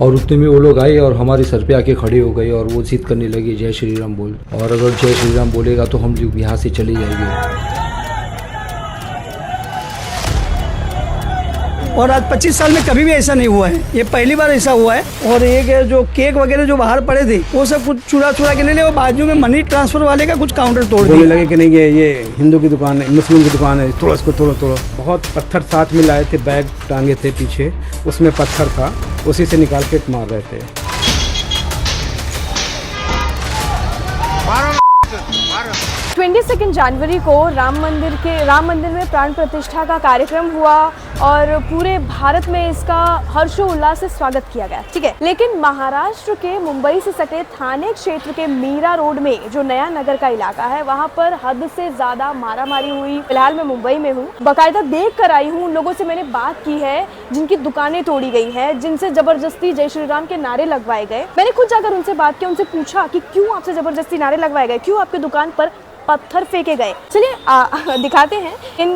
और उतने में वो लोग आए और हमारे सर पे आके खड़े हो गए और वो जिद करने लगे जय श्री राम बोल, और अगर जय श्री राम बोलेगा तो हम लोग यहाँ से चले जाएंगे। और आज 25 साल में कभी भी ऐसा नहीं हुआ है, ये पहली बार ऐसा हुआ है। और ये जो केक वगैरह जो बाहर पड़े थे वो सब कुछ चुरा के ले और बाजू में मनी ट्रांसफर वाले का कुछ काउंटर तोड़ दिया। बोलने लगे कि नहीं ये हिंदू की दुकान है, मुस्लिम की दुकान है, थोड़ा इसको तोड़ो। बहुत पत्थर साथ में लाए थे, बैग टांगे थे पीछे, उसमें पत्थर था, उसी से निकाल के मार रहे थे। 22 जनवरी को राम मंदिर में प्राण प्रतिष्ठा का कार्यक्रम हुआ और पूरे भारत में इसका हर्षोल्लास से स्वागत किया गया, ठीक है। लेकिन महाराष्ट्र के मुंबई से सटे थाने क्षेत्र के मीरा रोड में जो नया नगर का इलाका है, वहां पर हद से ज्यादा मारामारी हुई। फिलहाल मैं मुंबई में हूँ, बाकायदा देख कर आई हूँ। उन लोगों से मैंने बात की है जिनकी दुकानें तोड़ी गई हैं, जिनसे जबरदस्ती जय श्री राम के नारे लगवाए गए। मैंने खुद जाकर उनसे बात की, उनसे पूछा कि क्यों आपसे जबरदस्ती नारे लगवाए गए, क्यों आपके दुकान पर पत्थर फेंके गए। चलिए दिखाते हैं। इन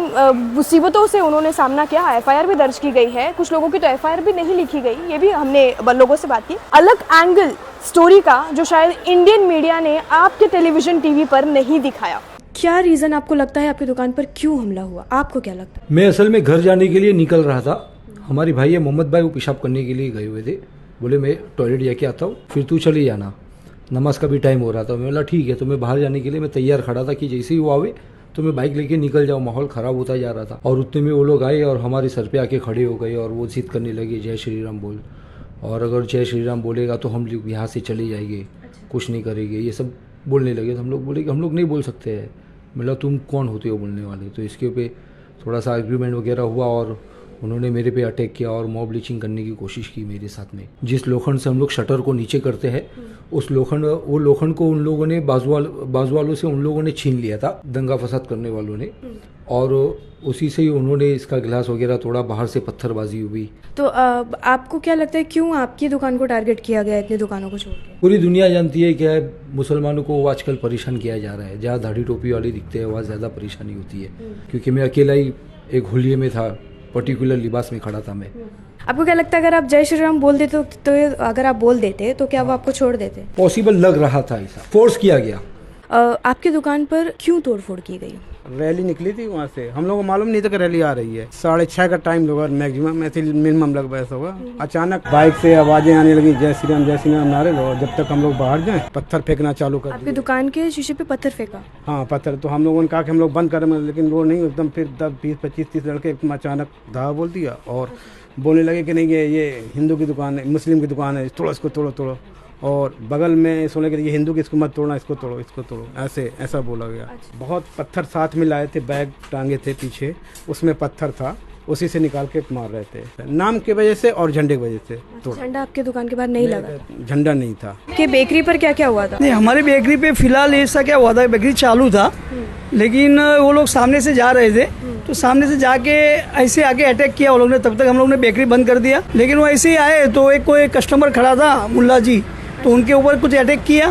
मुसीबतों से उन्होंने सामना किया। एफआईआर भी दर्ज की गई है, कुछ लोगों की तो एफआईआर भी नहीं लिखी गई। ये भी हमने लोगों से बात की। अलग एंगल स्टोरी का जो शायद इंडियन मीडिया ने आपके टेलीविजन टीवी पर नहीं दिखाया। क्या रीजन आपको लगता है आपकी दुकान पर क्यों हमला हुआ, आपको क्या लगता है? मैं असल में घर जाने के लिए निकल रहा था। हमारी भाई है मोहम्मद भाई, वो पेशाब करने के लिए गए हुए थे। बोले मैं टॉयलेट जाके आता हूँ, फिर तू चली जाना, नमाज का भी टाइम हो रहा था। मैं बोला ठीक है। तो मैं बाहर जाने के लिए मैं तैयार खड़ा था कि जैसे ही वो आवे तो मैं बाइक लेके निकल जाऊँ। माहौल ख़राब होता जा रहा था और उतने में वो लोग आए और हमारे सर पे आके खड़े हो गए और वो जिद करने लगे जय श्री राम बोल, और अगर जय श्री राम बोलेगा तो हम लोग यहाँ से चले जाएंगे, कुछ नहीं करेंगे, ये सब बोलने लगे। तो हम लोग बोले कि हम लोग नहीं बोल सकते हैं। मतलब तुम कौन होते हो बोलने वाले। तो इसके पे थोड़ा सा एग्रीमेंट वगैरह हुआ और उन्होंने मेरे पे अटैक किया और मॉब लिंचिंग करने की कोशिश की मेरे साथ में। जिस लोखंड से हम लोग शटर को नीचे करते हैं, वो लोखंड को उन लोगों ने बाजू वालों से उन लोगों ने छीन लिया था, दंगा फसाद करने वालों ने, और उसी से ही उन्होंने इसका गिलास वगैरह तोड़ा, बाहर से पत्थरबाजी हुई। तो आपको क्या लगता है क्यों आपकी दुकान को टारगेट किया गया इतनी दुकानों को छोड़ के? पूरी दुनिया जानती है क्या है, मुसलमानों को आजकल परेशान किया जा रहा है। जहाँ दाढ़ी टोपी वाले दिखते हैं वहाँ ज़्यादा परेशानी होती है, क्योंकि मैं अकेला ही एक होलिये में था, पर्टिकुलर लिबास में खड़ा था मैं। आपको क्या लगता है अगर आप जय श्री राम बोल देते तो अगर आप बोल देते तो क्या वो आपको छोड़ देते? पॉसिबल लग रहा था, ऐसा फोर्स किया गया। आपकी दुकान पर क्यों तोड़फोड़ की गई? रैली निकली थी वहाँ से, हम लोगों को मालूम नहीं था कि रैली आ रही है। 6:30 का टाइम होगा मैक्सिमम, ऐसे मिनिमम लग ऐसा होगा। अचानक बाइक से आवाजें आने लगी जय श्री राम नारे लो। जब तक हम लोग बाहर जाएं पत्थर फेंकना चालू कर आपकी दुकान के शीशे पे पत्थर फेंका? हाँ पत्थर। तो हम लोगों ने कहा कि हम लोग बंद करें, लेकिन वो नहीं, एकदम फिर 10, 20, 25, 30 लड़के एकदम अचानक धावा बोल दिया और बोलने लगे कि नहीं ये हिंदू की दुकान है, मुस्लिम की दुकान है, थोड़ा इसको तोड़ो। और बगल में सोने के ये हिंदू की इसको मत तोड़ना, इसको तोड़ो, ऐसा बोला गया। बहुत पत्थर साथ में लाए थे, बैग टांगे थे पीछे, उसमें पत्थर था, उसी से निकाल के मार रहे थे। नाम की वजह से और झंडे की वजह से तोड़ा। झंडा आपके दुकान के बाहर नहीं लगा? झंडा नहीं था। कि बेकरी पर क्या क्या हुआ था? नहीं, हमारी बेकरी पे फिलहाल ऐसा क्या हुआ था, बेकरी चालू था, लेकिन वो लोग सामने से जा रहे थे, तो सामने से जाके ऐसे आके अटैक किया वो लोग ने। तब तक हम लोग ने बेकरी बंद कर दिया, लेकिन वो ऐसे ही आए तो एक कोई कस्टमर खड़ा था मुल्ला जी, तो उनके ऊपर कुछ अटैक किया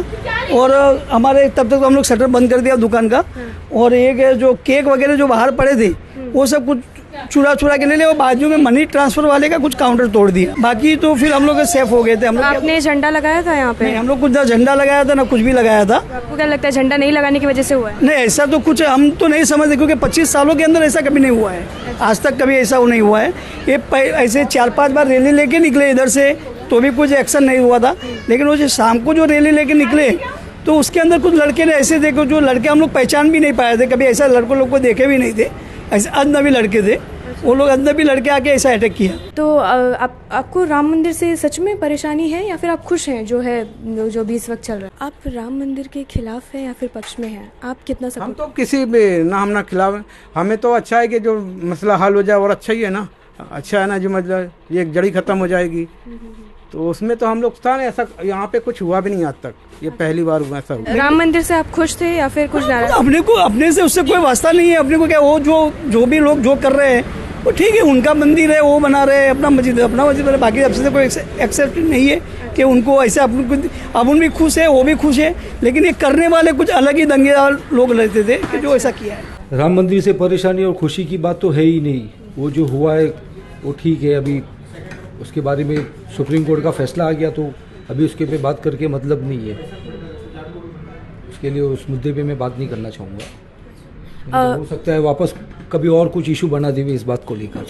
और हमारे तब तक तो हम लोग शटर बंद कर दिया दुकान का। और एक जो केक वगैरह जो बाहर पड़े थे वो सब कुछ चुरा के ले और बाजू में मनी ट्रांसफर वाले का कुछ काउंटर तोड़ दिया। बाकी तो फिर हम लोग सेफ हो गए थे। हम लोग आपने झंडा लगाया था यहाँ पे? नहीं, हम लोग कुछ ना झंडा लगाया था ना कुछ भी लगाया था। आपको क्या लगता है झंडा नहीं लगाने की वजह से हुआ है? नहीं, ऐसा तो कुछ हम तो नहीं समझते, क्योंकि 25 सालों के अंदर ऐसा कभी नहीं हुआ है, आज तक कभी ऐसा नहीं हुआ है। ये ऐसे 4-5 बार रैली लेके निकले इधर से तो भी कुछ एक्शन नहीं हुआ था, लेकिन वो जो शाम को जो रैली लेके निकले तो उसके अंदर कुछ लड़के ने ऐसे देखो, जो लड़के हम लोग पहचान भी नहीं पाए थे, कभी ऐसा लड़कों लोग को देखे भी नहीं थे, ऐसे अजनबी लड़के थे वो लोग, अजनबी लड़के आके ऐसा अटैक किया। तो आपको राम मंदिर से सच में परेशानी है या फिर आप खुश हैं जो भी इस वक्त चल रहा है? आप राम मंदिर के खिलाफ है या फिर पक्ष में हैं? आप कितना सपोर्ट? हम तो किसी भी ना, हम ना खिलाफ हैं। हमें तो अच्छा है कि जो मसला हल हो जाए और अच्छा ही है ना, अच्छा है ना, जो मतलब ये एक जड़ी खत्म हो जाएगी, तो उसमें तो हम लोग था ना। ऐसा यहाँ पे कुछ हुआ भी नहीं आज तक, ये पहली बार हुआ ऐसा हुआ। राम मंदिर से आप खुश थे या फिर कुछ नाराज? अपने से उससे कोई वास्ता नहीं है। अपने को क्या, वो जो भी लोग जो कर रहे हैं वो ठीक है, उनका मंदिर है, वो बना रहे हैं, अपना मस्जिद है। बाकी सबसे कोई एक्सेप्ट नहीं है कि उनको ऐसे अपन भी खुश है, वो भी खुश है, लेकिन ये करने वाले कुछ अलग ही दंगेदार लोग रहते थे कि जो ऐसा किया है। राम मंदिर से परेशानी और खुशी की बात तो है ही नहीं। वो जो हुआ है वो ठीक है, अभी उसके बारे में सुप्रीम कोर्ट का फैसला आ गया तो अभी उसके पे बात करके मतलब नहीं है। उसके लिए उस मुद्दे पे मैं बात नहीं करना चाहूँगा। हो सकता है वापस कभी और कुछ इशू बना देवे इस बात को लेकर।